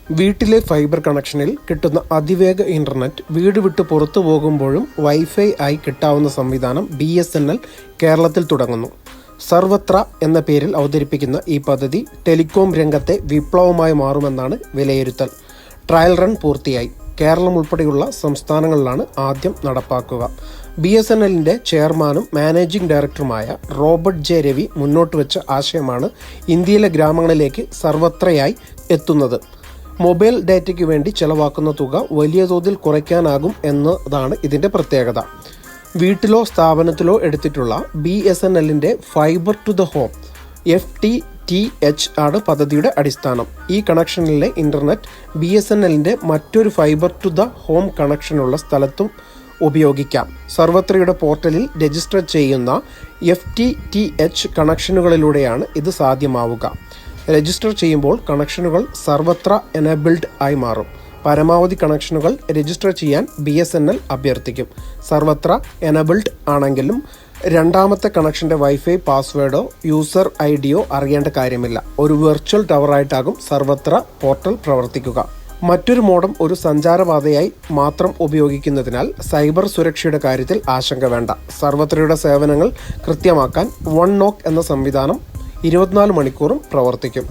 വീട്ടിലെ ഫൈബർ കണക്ഷനിൽ കിട്ടുന്ന അതിവേഗ ഇന്റർനെറ്റ് വീട് വിട്ട് പുറത്തു പോകുമ്പോഴും വൈഫൈ ആയി കിട്ടാവുന്ന സംവിധാനം BSNL കേരളത്തിൽ തുടങ്ങുന്നു. സർവത്ര എന്ന പേരിൽ അവതരിപ്പിക്കുന്ന ഈ പദ്ധതി ടെലികോം രംഗത്തെ വിപ്ലവമായി മാറുമെന്നാണ് വിലയിരുത്തൽ. ട്രയൽ റൺ പൂർത്തിയായി. കേരളം ഉൾപ്പെടെയുള്ള സംസ്ഥാനങ്ങളിലാണ് ആദ്യം നടപ്പാക്കുക. BSNLന്റെ ചെയർമാനും മാനേജിംഗ് ഡയറക്ടറുമായ റോബർട്ട് ജെ രവി മുന്നോട്ട് വെച്ച ആശയമാണ് ഇന്ത്യയിലെ ഗ്രാമങ്ങളിലേക്ക് സർവത്രയായി എത്തുന്നത്. മൊബൈൽ ഡാറ്റയ്ക്ക് വേണ്ടി ചെലവാക്കുന്ന തുക വലിയ തോതിൽ കുറയ്ക്കാനാകും എന്നതാണ് ഇതിൻ്റെ പ്രത്യേകത. വീട്ടിലോ സ്ഥാപനത്തിലോ എടുത്തിട്ടുള്ള BSNLന്റെ fibre to the home FTTH ആണ് പദ്ധതിയുടെ അടിസ്ഥാനം. ഈ കണക്ഷനിലെ ഇൻ്റർനെറ്റ് BSNLന്റെ മറ്റൊരു ഫൈബർ ടു ദ ഹോം കണക്ഷനുള്ള സ്ഥലത്തും ഉപയോഗിക്കാം. സർവത്രയുടെ പോർട്ടലിൽ രജിസ്റ്റർ ചെയ്യുന്ന FTTH കണക്ഷനുകളിലൂടെയാണ് ഇത് സാധ്യമാവുക. രജിസ്റ്റർ ചെയ്യുമ്പോൾ കണക്ഷനുകൾ സർവത്ര എനേബിൾഡ് ആയി മാറും. പരമാവധി കണക്ഷനുകൾ രജിസ്റ്റർ ചെയ്യാൻ BSNL അഭ്യർത്ഥിക്കും. സർവത്ര എനേബിൾഡ് ആണെങ്കിലും രണ്ടാമത്തെ കണക്ഷൻ്റെ വൈഫൈ പാസ്വേഡോ യൂസർ ID അറിയേണ്ട കാര്യമില്ല. ഒരു വെർച്വൽ ടവറായിട്ടാകും സർവത്ര പോർട്ടൽ പ്രവർത്തിക്കുക. മറ്റൊരു മോഡം ഒരു സഞ്ചാരപാതയായി മാത്രം ഉപയോഗിക്കുന്നതിനാൽ സൈബർ സുരക്ഷയുടെ കാര്യത്തിൽ ആശങ്ക വേണ്ട. സർവത്രയുടെ സേവനങ്ങൾ കൃത്യമാക്കാൻ OneNock എന്ന സംവിധാനം 24 മണിക്കൂറും പ്രവർത്തിക്കും.